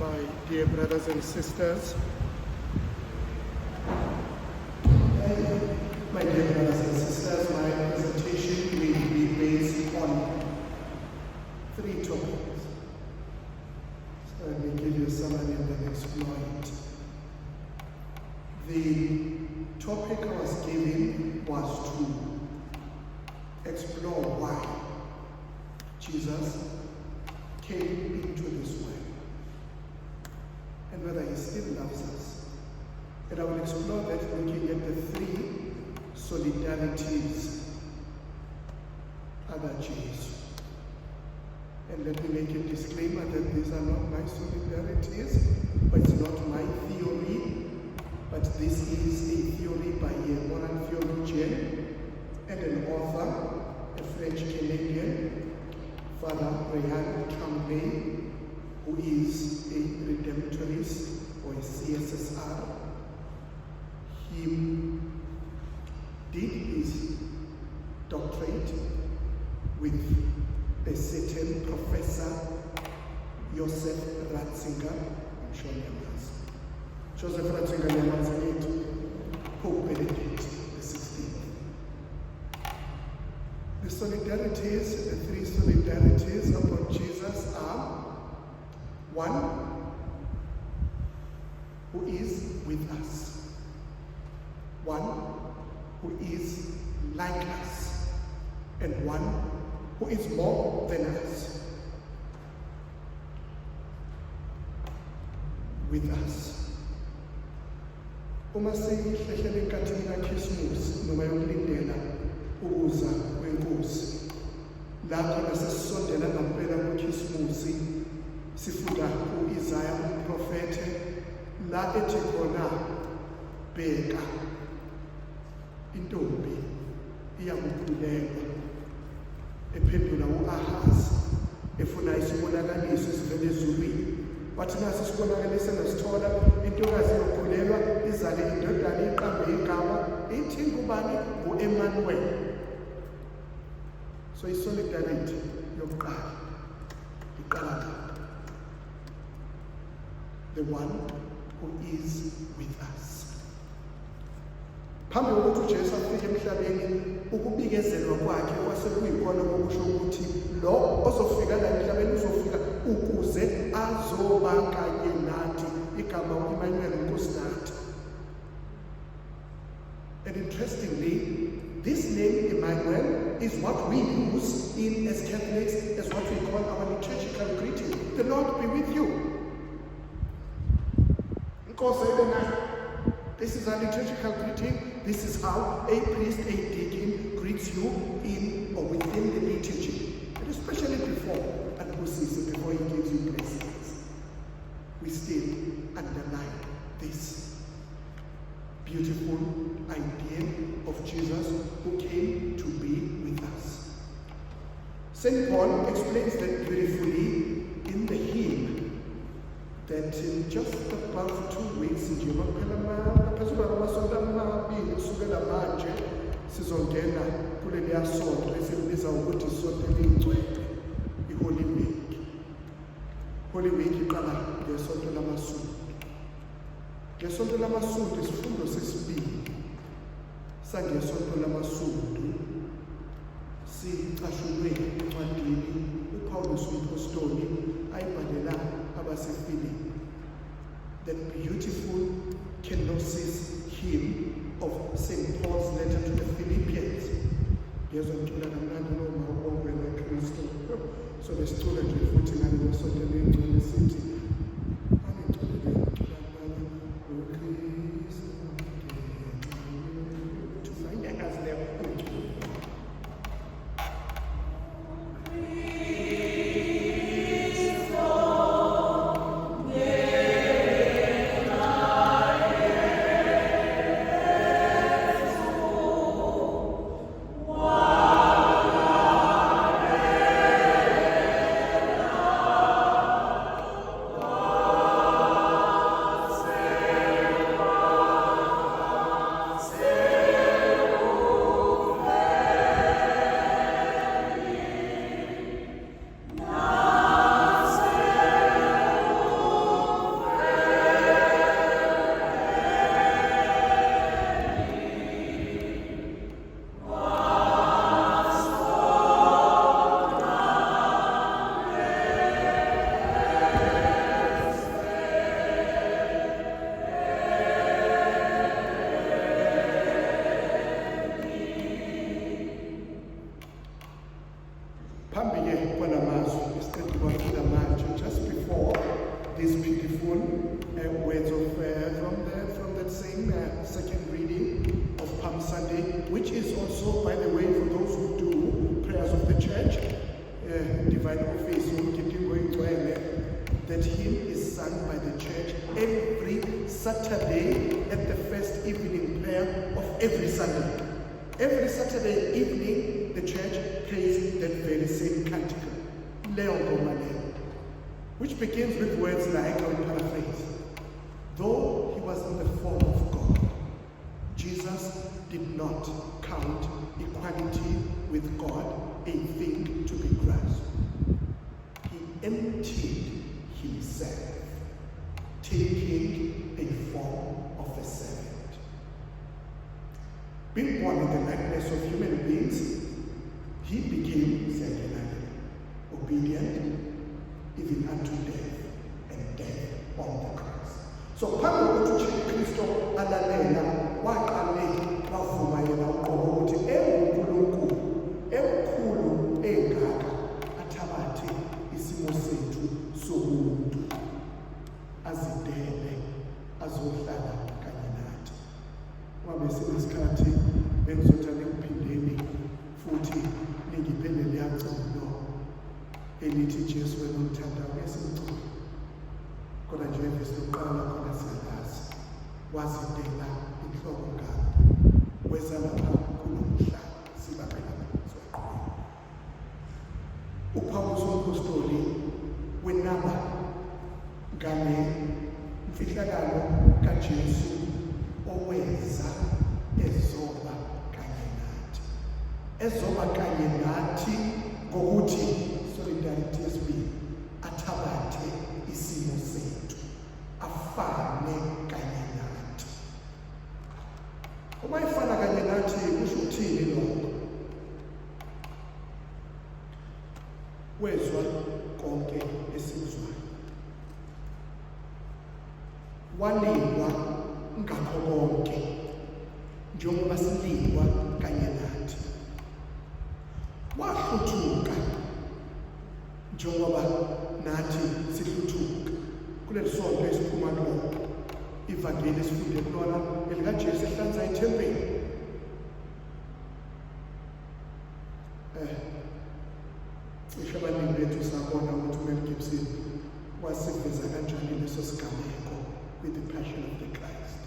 My dear brothers and sisters, my presentation will be based on three topics. So let me give you a summary and then explore it. The topic I was given was to explore why Jesus came into this world and whether he still loves us. And I will explore that looking at the three solidarities about Jesus. And let me make a disclaimer that these are not my solidarities, but it's not my theory, but this is a theory by a moral theologian and an author, a French-Canadian, Father Brian Tremblay, who is a Redemptorist or a CSSR. He did his doctorate with a certain Professor Joseph Ratzinger. I'm sure you know. Joseph Ratzinger Yamazanit, Pope Benedict XVI. The solidarities, the three solidarities about Jesus are: one, who is with us; one, who is like us; and one, who is more than us. With us. Uma sihlehlela enkathini kaKhisimusi noma yokulindela ukuza kwenkosi, lapho nasisondela ngampela kuKhisimusi, sifunda u-Isaya umprofethe la ethi khona, bheka intombi iyakukhulelwa, ephendula u-Ahazi efuna isibonakaliso esivela ezulwini. Wathi nasi isibonakaliso engasithola, intokazi yokhulelwa izale indodana iqambe igama ithi ngubani? U-Emmanuel. So isolidarity yokuqala iqala lapha. The one who is with us. Phambi kokuthi uJesu afike emhlabeni, ukubikezelwa kwakhe kwasekuyikona okusho ukuthi lo ozofika la emhlabeni uzofika ukuze azoba kanye nathi, igama u-Emmanuel inkosi nathi. And interestingly, this name Emmanuel is what we use in as Catholics as what we call our liturgical greeting. The Lord be with you. This is our liturgical greeting. This is how a priest, a deacon greets you in or within the liturgy, and especially before he gives you blessings. We still underline this beautiful idea of Jesus who came to be with us. St. Paul explains that beautifully in the hymn that in just about 2 weeks sizongena kuleliya sonto esilibiza ukuthi isonto eliyingcwele, i-Holy Week. Holy Week iqala ngesonto lamaSundu. Ngesonto lamaSundu isifundo sesibili sangesonto lamaSundu sicashunwe encwadini uPawulos umphostoli ayibhalela abaseFilipi. That beautiful kenosis hymn of St. Paul's letter to the Philippians. So the student refuting and also telling the city. To find us there. following words of from that same second reading of Palm Sunday, which is also, by the way, for those who do prayers of the church, divine office, that hymn is sung by the church every Saturday at the first evening prayer of every Sunday. Every Saturday evening, the church prays that very same canticle, which begins with words like, I will paraphrase, though he was in the form of God, Jesus did not count equality with God a thing to be grasped. He emptied himself, taking a form of a servant. Being born in the likeness of human beings, he became obedient even unto death, and death on the cross. So phambi kokuthi uJesu alalela waqale wavuma yena uqobo ukuthi enguNkulunkulu emkhulu engaka athabathe isimo sethu somuntu azidele azohlala kanye nathi. Ngabe sinesikhathi bengizothi ngikuphindeni futhi ningiphelele yacolo elithi Jesu wena umthanda ngesimculo. Kodwa nje evesiqala khona siyazi wazidela inhloko ngalo weza lapha kulomhla sibabela ngizwa. uPaulus umphostoli wenaba ngale mfihlakalo kaJesu oweza ezoba kanye nathi ngokuthi solidarity yesibili athabathe isimo sethu afane kanye nathi. Uma ifana kanye nathi kusho ukuthini lokho? Wezwa konke esikuzwayo, walingwa ngakho konke njengoba silingwa kanye nathi, wahluthuka njengoba nathi sihluthuka. Kuleli sonto esiphuma kulona ivangeli esifunde kulona elikaJesu ehlanza ithempeli, cishe abaningi bethu sabona ukuthi uMel Gibson wasiveza kanjani leso sigameko with the passion of the Christ.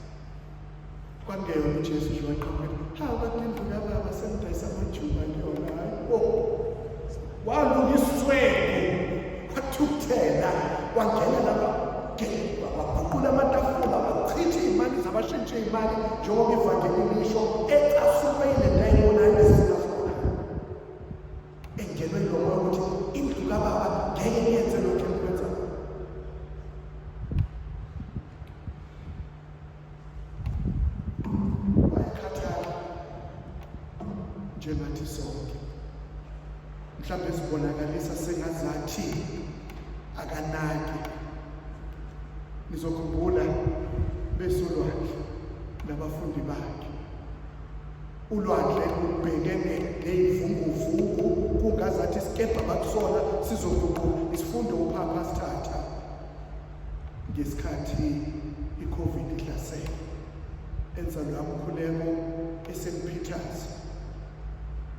Kwangeyona uJesu nje waqhamuka, hawu balindu kababa semdayisa amajuba ngiyona, hayi walunga isiswego wathukuthela wangena lapha wabhaqula amatafula wachitha iy'mali zabashintsha iy'mali njengoba ivangeli lisho ecasuke ile ndayibonayo esitafula engenwe lomoya ukuthi indlu kababa ngeke yenze lokhu emkwenza. Wayekhathala njengathi sonke, mhlawumbe sibonakalisa sengazathi akanaki. Nizokhumbula besolwandle nabafundi bakhe, ulwandle lubhekene ney'vunguvungu kungazathi isikebha bakusona sizoguquka. Isifundo uPhapha sithatha ngesikhathi i-COVID ihlasela, enza lo mkhuleko eSt Peters,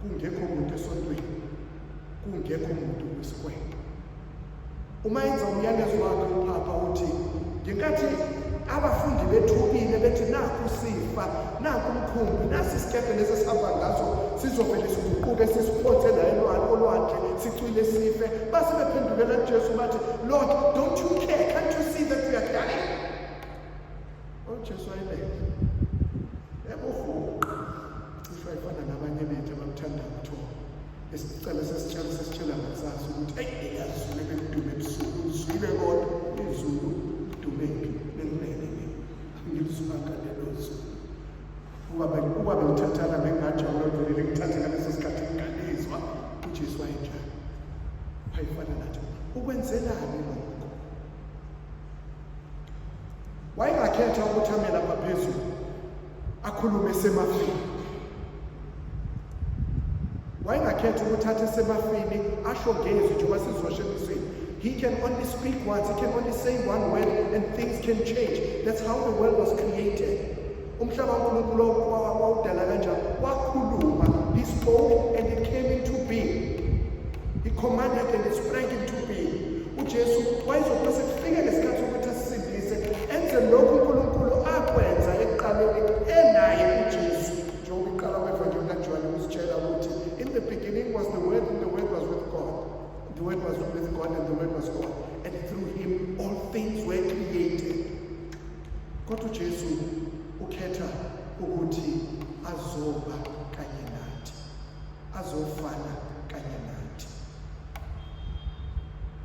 kungekho muntu esontweni, kungekho muntu kwisikweqe. Uma enza umyalezo wakhe uPhapha uthi ngenkathi abafundi bethukile bethi naku sifa, naku umkhumbi, nasi isikebhe lesi esihamba ngaso sizovele siguquke sisiphothe la olwandle sicwile sife, base bephendukela kuJesu bathi, Lord, don't you care? Can't you see that we are dying? uJesu wayelele ebofu cishe wayefana nabanye bethu abakuthanda ukuthola esicela sesitshela ngasazi ukuthi eyi yazule bekudume ebusuku uzwile kodwa izulu lidumeki lenilele ngilizwanga lelo zulu uba belithathana bengingajabula velele ngithathe ngaleso sikhathi ngingalizwa. uJesu wayenjani, wayefana nathi. Ukwenzelani lokho? Wayengakhetha ukuthi ame lapha phezulu akhulume semafini, wayengakhetha ukuthi athe semafini asho ngezwi njengoba sizosho emisweni. He can only speak once. He can only say one word and things can change. That's how the world was created. Umhlaba uNkulunkulu wawudala kanjani? Wakhuluma. He spoke and it came into being. He commanded and it sprang into being. UJesu wayezokwazi kufika lesikhathi ukuthi asisindise enze lokhu uNkulunkulu akwenza ekuqaleni enaye uJesu. Njengoba iqala kwevangeli kaJohane usitshela ukuthi in the beginning was the Word and the Word was with God. The Word was with God and the Word was God. And through him all things were created. Kodwa uJesu ukhetha ukuthi azoba kanye nathi. Azofana kanye nathi.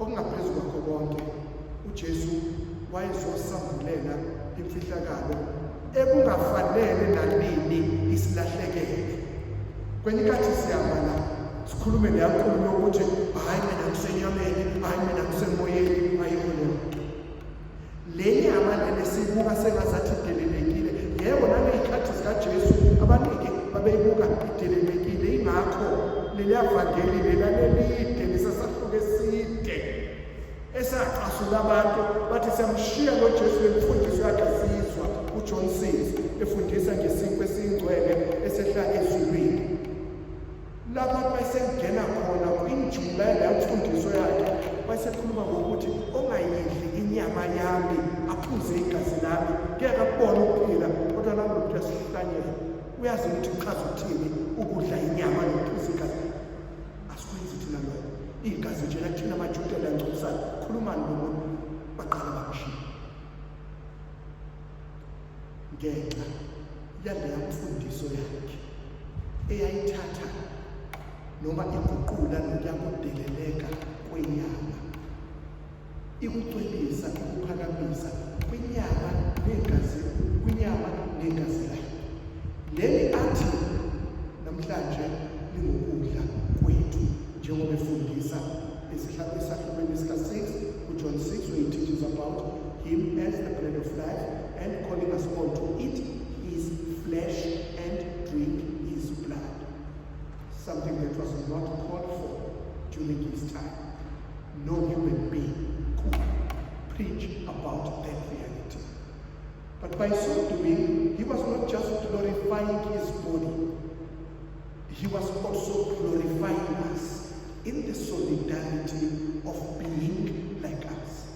Okungaphezu kwakho konke, uJesu wayezosambulela imfihlakalo ekungafanele nanini isilahlekele. Kwenye ikhathi siyahamba la sikhulume leyankulumo yokuthi hayi mina ngisenyameni, hayi mina ngisemoyeni, ayikho. Le nyama lena siyibuka sengazathi idelelekile. Yebo naney'khathi zikaJesu abaningi babeyibuka idelelekile. Ingakho leliya vangeli lela lelide lisasahluko eside esacasula abantu bathi siyamshiya lo Jesu lemfundiso yakhe sizwa uJohn 6 efundisa ngesinkwa esiyingcwele esehla ezulwini. Lapha bayesengena khona kwinjula yemfundiso yakhe wayesekhuluma ngokuthi ongayidli inyama yami aphuze igazi lami ngeke akubone ukuphila. Kodwa nami lo muntu uyasihlanyela uyazi ukuthi uchaza uthini ukudla inyama nokuphuza igazi. Asikwenzi thina lokho. Igazi nje lathina amaJuda lancosana khulumani nomuntu baqala bakushiya ngenxa yaleya mfundiso yakhe eyayithatha noma iguqula nokuyakudeleleka kwenyama, ikucwebisa, ikuphakamisa kwenyama negazi, kwenyama negazi layo. Leli athi namhlanje lingukudla kwethu njengoba efundisa esahlukweni sika-6 uJohn 6 where he teaches about him as the bread of life and calling us all to eat his flesh and drink his blood. Something that was not called for during his time. No human being could preach about that reality. But by so doing, he was not just glorifying his body, he was also glorifying us in the solidarity of being like us.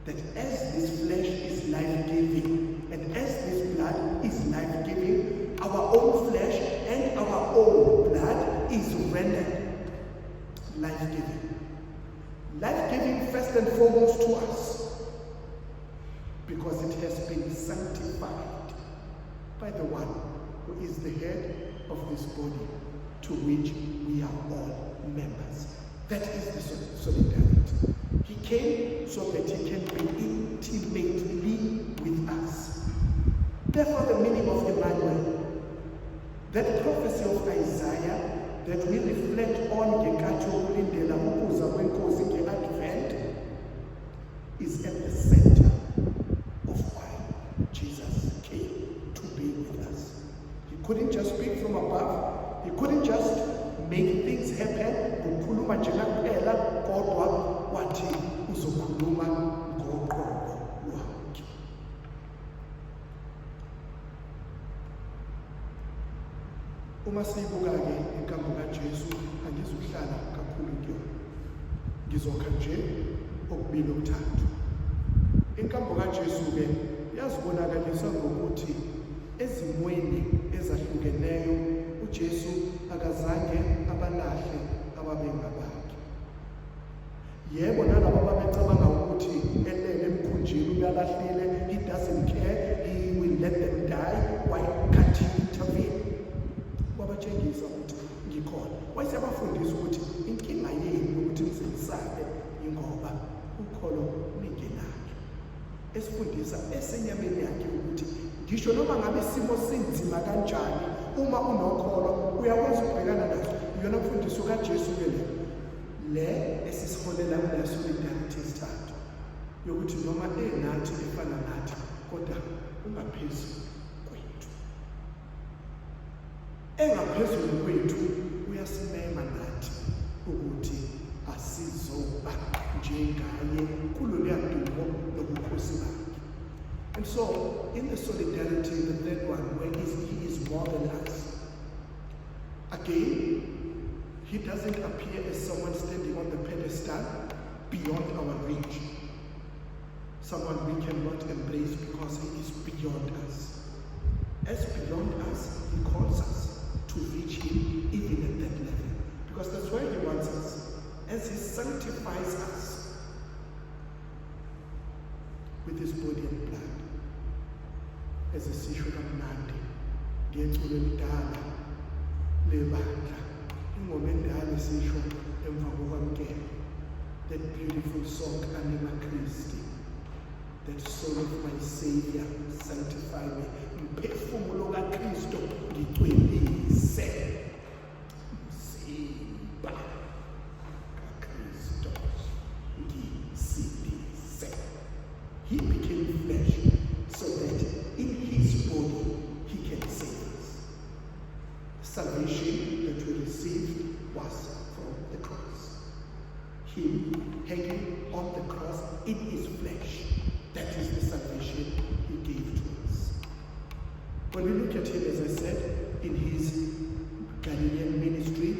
That as this flesh is life-giving, and as this blood is life-giving, our own flesh and our own blood is rendered life-giving. Life-giving first and foremost to us, because it has been sanctified by the one who is the head of this body, to which we are all members. That is the solidarity. He came so that he can be intimately with us. Therefore, the meaning of Emmanuel, that prophecy of Isaiah that we reflect on ngekathi ukulindela ukuza kwenkosi nge-Advent, is at the center of why Jesus came to be with us. He couldn't just speak from above. He couldn't just make things happen ngokukhuluma nje kuphela, kodwa wathi uzokhuluma ngoqobo lwakhe. Uma siyibuka-ke inkambo kaJesu, angizuhlala kakhulu kuyona, ngizokha nje okubili okuthathu. Inkambo kaJesu-ke yazibonakalisa ngokuthi ezimweni ezahlukeneyo uJesu akazange abalahle ababengabakhe. Yebo, nalabo babecabanga ukuthi elele emkhunjini uyalahlile, he doesn't care, he will let them die, why can't he intervene? Wabatshengisa ukuthi ngikhona. Wayesebafundisa ukuthi inkinga yenu ukuthi nizisabe ingoba ukholo ningenalo. Esifundisa esenyameni yakhe ukuthi ngisho noma ngabe isimo sinzima kanjani, uma unokholo uyakwazi ukubhekana nazo. Iyona mfundiso kaJesu le esisiholela kule solidarity esithathu yokuthi noma enathi efana nathi, kodwa ungaphezulu kwethu. Engaphezulu kwethu uyasimema nathi ukuthi asizoba njengaye kulolu dumo nobukhosi bakhe. And so, in the solidarity, the third one, where he is more than us. Again, he doesn't appear as someone standing on the pedestal beyond our reach. Someone we cannot embrace because he is beyond us. As beyond us, he calls us to reach him even at that level. Because that's where he wants us. As he sanctifies us with his body and blood. As a sisho kamnandi, ngeculo elidala lebandla, ingoma endala sisho emva kokwamkela. That beautiful song, Anima Christi, that soul of my Savior, sanctify me. Mphefumulo kaKristu ngicwilise. Siba kaKristu ngisindise. He became flesh so that in his body he can save us. Salvation that we received was from the cross. Him hanging on the cross in his flesh. That is the salvation he gave to us. When we look at him, as I said, in his Galilean ministry,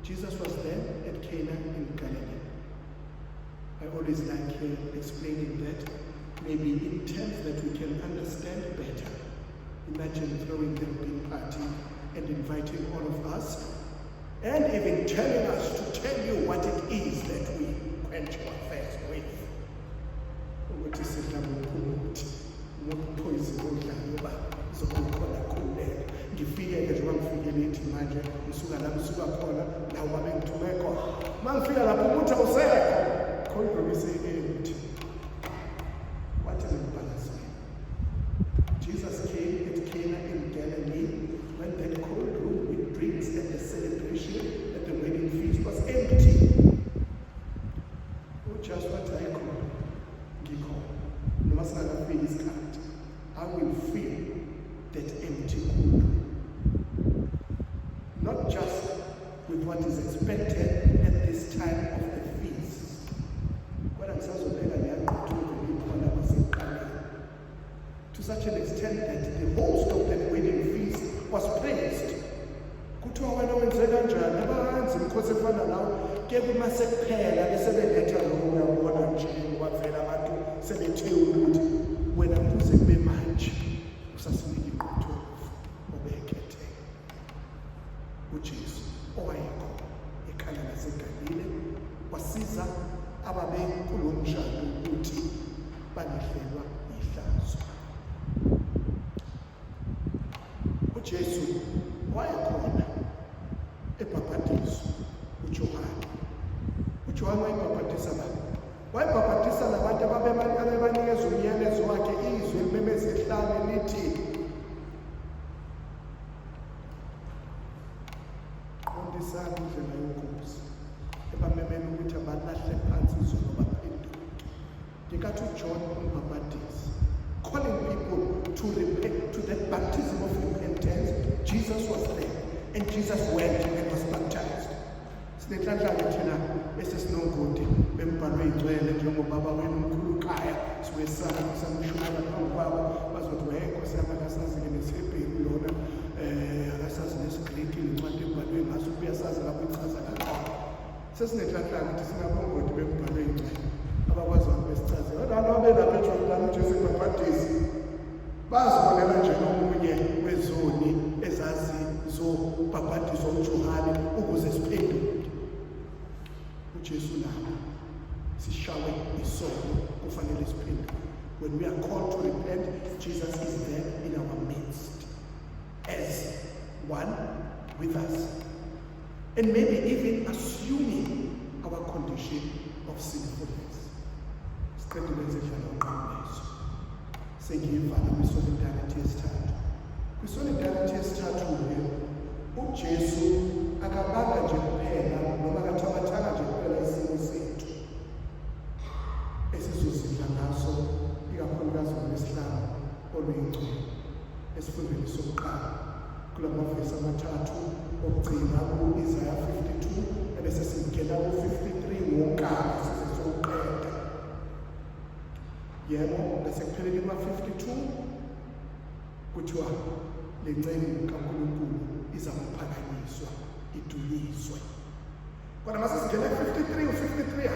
Jesus was there at Cana in Galilee. I always like explaining that, maybe in terms that we can understand better. Imagine throwing them a big party and inviting all of us, and even telling us to tell you what it is that we quench our thirst with. Ukuthi sidlamuphumuthi ngokuphoyisa odlala yoba zokukhona khuleka ngifike ke njengoba ngifike lethi manje ngisuka la ngisuka khona la babe ngithume khona mangifika lapho ukuthi awusekho khona empty. What an embarrassment. Jesus came at Cana in Galilee when that cold room with drinks at the celebration at the wedding feast was empty. Just what I call no matter feel his heart, I will feel that empty cold. Not just with what is expected at this time of the feast. To such an extent that the host of that wedding feast was praised. Kuthiwa wena wenze kanjani abahanzi mkhosi efana nawe ke kumasekuphela besebeletha lo uyabona nje wavela abantu sebethe ukuthi wena kuze kube manje usasinike iqotho obekhethe uJesu owayekho ekhaya laseGalile wasiza ababe kulo mshado ukuthi bangehlelwa ihlazo. uJesu wayekhona ebhapatizo uJohane. uJohane wayebhapatisa abantu. Wayebhapatisa labantu ababebanikeza umyalezo wakhe izwi elimemeza ehlane lithi qondisani indlela yenkosi ebamemela ukuthi abalahle phansi izolo baphenduke. Ngekathi uJohn umbhapatisi calling people to repent, to that baptism of repentance. Jesus was there, and Jesus went and was baptized. Sinenhlanhlanga thina esesinongoti bembhalwe ingcwele njengobaba wenu umkhulu ekhaya siwesana samshumela phambi kwabo bazothi wayekhosi yamakasazi nesihebheru lona akasazi nesigriki incwadi embhalwe ngaso kuyasazi lapho ichaza kanjani. Sesinenhlanhlanga ukuthi singabongoti bembhalwe ingcwele abakwazi ukubesichaza abantu abelapha eJordani uJesu ebhapatisa bazibonela njengomunye wezoni ezazi zobhapatizo uJohane ukuze siphenduke. uJesu lapha sishawe isono kufanele siphenduke. When we are called to repent, Jesus is there in our midst as one with us, and maybe even assuming our condition of sinfulness. Sengiyivala kwisolidarity yesithathu. Kwisolidarity yesithathu uJesu akabanga nje kuphela noma akathabathanga nje kuphela isimo sethu esizozidla ngaso, ikakhulukazi ngolwesihlanu oluyingcwele esifundweni sokuqala kulamavesi amathathu okugcina ku-Isaiah 52 ebese singena ku-53 wonkana size Yebo, ngasekupheleni kwa-52 kuthiwa le ncemu kaNkulunkulu iza kuphakanyiswa, idunyiswe. Kodwa masesingena ku-53, u-53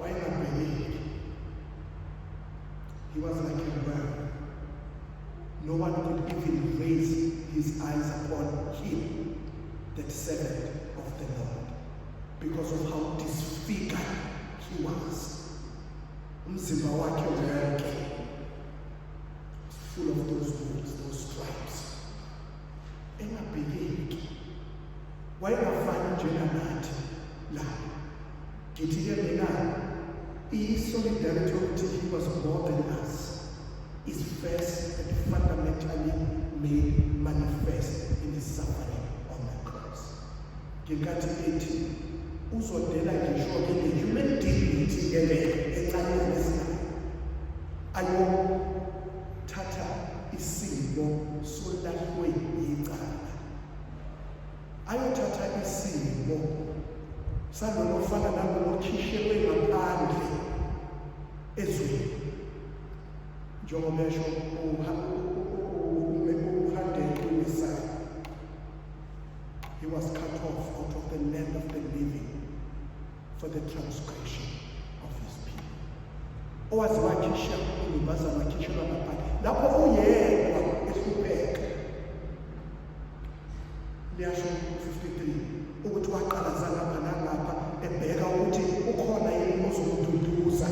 wayengabhekeki. He was like a well. No one could even raise his eyes upon him, that servant of the Lord, because of how disfigured he was. Umzimba wakhe wonke full of those wounds, those stripes. Engabhekeki. Wayengafani njenganathi la. Ngithi-ke mina, i-solidarity yokuthi he was more than us is first and fundamentally made manifest in his suffering on the cross. Ngenkathi ethi uzodela ngisho-ke le-human dignity encane esinayo, ayothatha isimo solahlwe yicala, ayothatha isimo salolo fana nalolo khishelwe ngaphandle ezweni. Njengoba esho uhandele Messiah, he was cut off out of the land of the living for the transgression of his people. Owaziwakhisha ulubazana wakhishelwa ngaphandle lapho uyedwa ehlupheka. Liyasho 53 ukuthi waqalaza lapha nalapha ebheka ukuthi ukhona yini ozomduduza.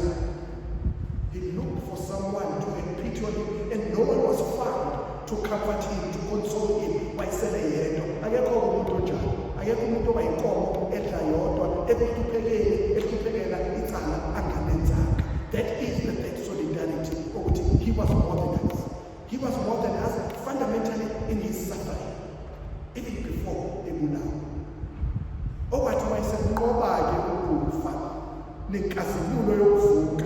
He looked for someone to have pity on him, and no one was found to comfort him, to console him. Wayesele yedwa, akekho umuntu onjalo, akekho umuntu obayinkomo edla yodwa ehluphekela icala angalenzanga. That is the solidarity ukuthi he was more than us. He was more than us fundamentally in his suffering, even before ebulawa. Owathi wayesenqoba-ke ukufa nenkazimulo yokuvuka.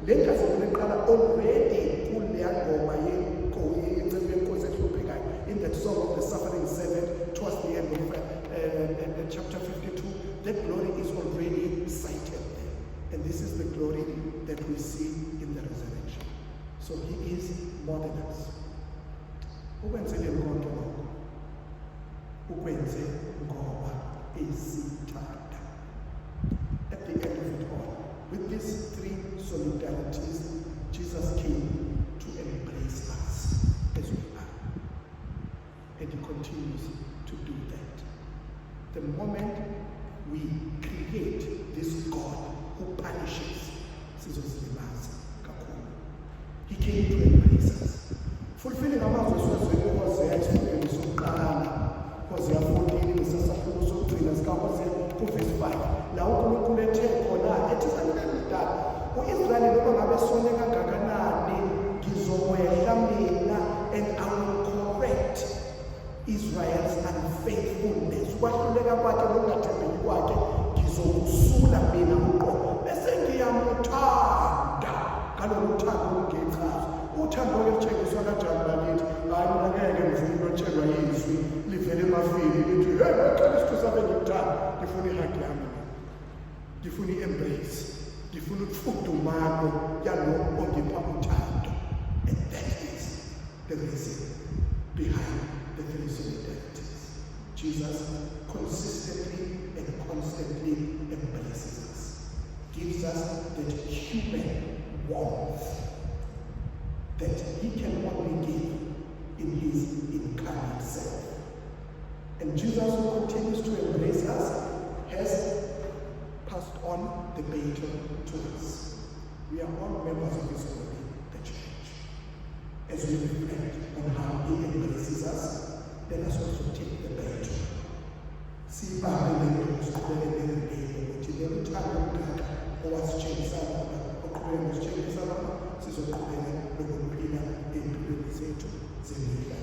Le nkazimulo eqala already kuleya ngoma yencebo yenkosi ehluphekayo, in that song of the suffering servant towards the end of chapter 52. That glory is already cited there, and this is the glory that we see in the resurrection. So he is more than us. Ukwenzele konke lokho, ukwenze ngoba esithanda. At the end of it all, with these three solidarities, Jesus came to embrace us as we are. And he continues to do that. The moment we create this God who punishes, he came to embrace us. Fulfilling amazwi esiwezwe kuHosea isifundweni sokuqala, Hosea 14 ngesasaphuko sokugcina sikaHosea ku-verse 5, la uNkulunkulu ethe khona ethi sanekudala u-Israyeli noma ngabe sone kangakanani ngizowehla mina, and I will correct Israel's unfaithfulness. Ukwahluleka kwakhe nokungathembeki kwakhe ngizokusula mina uqobo, bese ngiyamuthanda ngalolu thando olungechaza. Uthando-ke luthengiswa kanjani bakithi? Hayi, mina ngeke ngivune lotshelwa yizwi livele emafini lithi hey, ngicela isithusa bengikuthanda, ngifuna ihagi yami, ngifuna i-embrace, ngifuna ukufudumalo yalo ongipha uthando. And that is the reason behind the three solidarities. Jesus consistently and constantly embraces us, gives us that human warmth that he can only give in his incarnate self. And Jesus, who continues to embrace us, has passed on the baton to us. We are all members of his body, the church. As we reflect on how he embraces us, let us also take the baton. Sibambe siqhubeke nempilo ukuthi le mthando omdaka owasitshengisa lona, oqhubeka nositshengisa lona, sizoqhubeka nokuphila empilweni zethu zemihla.